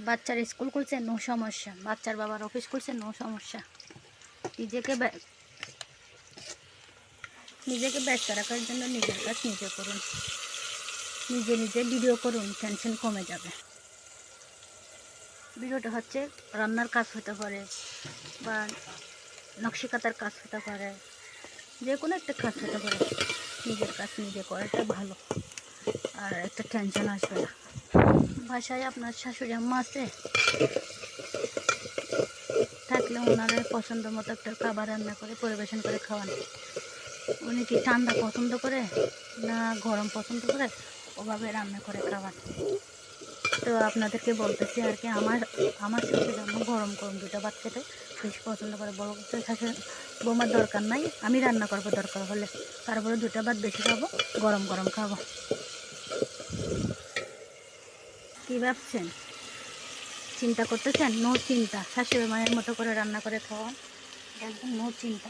বাচ্চার স্কুল খুলছে, নো সমস্যা। বাচ্চার বাবার অফিস খুলছে, নো সমস্যা। নিজেকে নিজেকে ব্যস্ত রাখার জন্য নিজের কাজ নিজে করুন, নিজে নিজে ভিডিও করুন, টেনশন কমে যাবে। ভিডিওটা হচ্ছে রান্নার কাজ হতে পারে বা নকশিকাতার কাজ হতে পারে, যে কোনো একটা কাজ হতে পারে। নিজের কাজ নিজে করাটা ভালো, আর একটা টেনশন আসবে না। বাসায় আপনার শাশুড়ি আম্মা আছে, থাকলে ওনারা পছন্দ মতো একটা খাবার রান্না করে পরিবেশন করে খাওয়ান। উনি কি ঠান্ডা পছন্দ করে না গরম পছন্দ করে, ওভাবে রান্না করে খাওয়ান। তো আপনাদেরকে বলতেছি আর কি, আমার শাশুড়ি আম্মা গরম গরম দুটো ভাত খেতে বেশি পছন্দ করে। বলতে শাশুড়ি বৌমার দরকার নাই, আমি রান্না করবো দরকার হলে, তারপরে দুটো ভাত বেশি খাবো, গরম গরম খাবো। কী ভাবছেন, চিন্তা করতেছেন? নো চিন্তা, শাশুড়ি মায়ের মতো করে রান্না করে খাওয়ান, একদম নো চিন্তা।